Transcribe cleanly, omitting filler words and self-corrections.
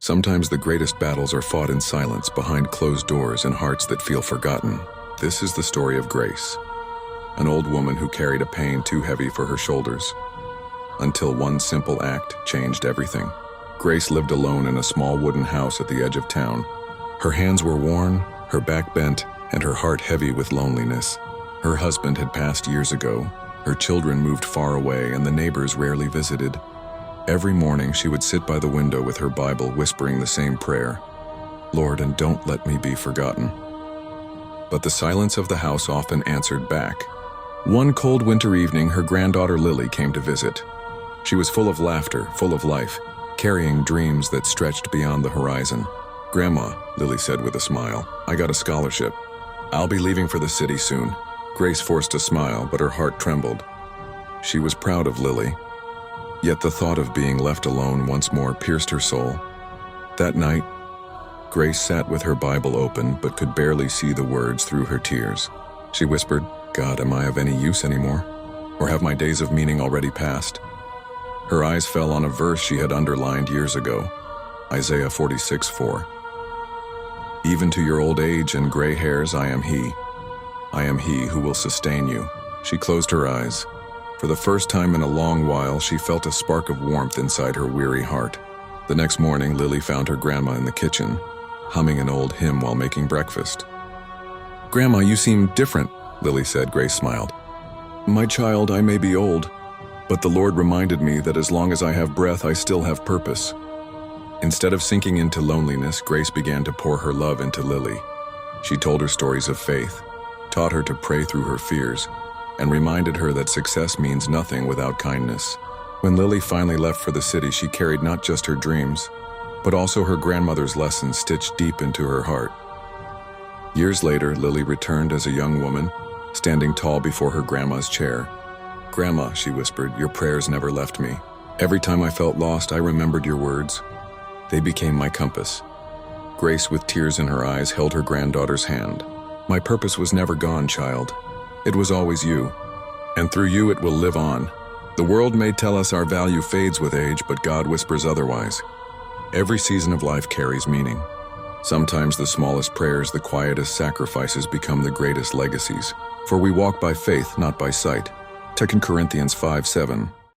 Sometimes the greatest battles are fought in silence, behind closed doors and hearts that feel forgotten. This is the story of Grace, an old woman who carried a pain too heavy for her shoulders, until one simple act changed everything. Grace lived alone in a small wooden house at the edge of town. Her hands were worn, her back bent, and her heart heavy with loneliness. Her husband had passed years ago, her children moved far away, and the neighbors rarely visited. Every morning she would sit by the window with her Bible, whispering the same prayer, "Lord, and don't let me be forgotten." But the silence of the house often answered back. One cold winter evening, her granddaughter Lily came to visit. She was full of laughter, full of life, carrying dreams that stretched beyond the horizon. "Grandma," Lily said with a smile, "I got a scholarship. I'll be leaving for the city soon." Grace forced a smile, but her heart trembled. She was proud of Lily, yet the thought of being left alone once more pierced her soul. That night, Grace sat with her Bible open but could barely see the words through her tears. She whispered, "God, am I of any use anymore? Or have my days of meaning already passed?" Her eyes fell on a verse she had underlined years ago, Isaiah 46:4. "Even to your old age and gray hairs, I am He. I am He who will sustain you." She closed her eyes. For the first time in a long while, she felt a spark of warmth inside her weary heart. The next morning, Lily found her grandma in the kitchen, humming an old hymn while making breakfast. "Grandma, you seem different," Lily said. Grace smiled. "My child, I may be old, but the Lord reminded me that as long as I have breath, I still have purpose." Instead of sinking into loneliness, Grace began to pour her love into Lily. She told her stories of faith, taught her to pray through her fears, and reminded her that success means nothing without kindness. When Lily finally left for the city, she carried not just her dreams, but also her grandmother's lessons stitched deep into her heart. Years later, Lily returned as a young woman, standing tall before her grandma's chair. "Grandma," she whispered, "your prayers never left me. Every time I felt lost, I remembered your words. They became my compass." Grace, with tears in her eyes, held her granddaughter's hand. "My purpose was never gone, child. It was always you. And through you it will live on. The world may tell us our value fades with age, but God whispers otherwise. Every season of life carries meaning. Sometimes the smallest prayers, the quietest sacrifices become the greatest legacies. For we walk by faith, not by sight." 2 Corinthians 5:7.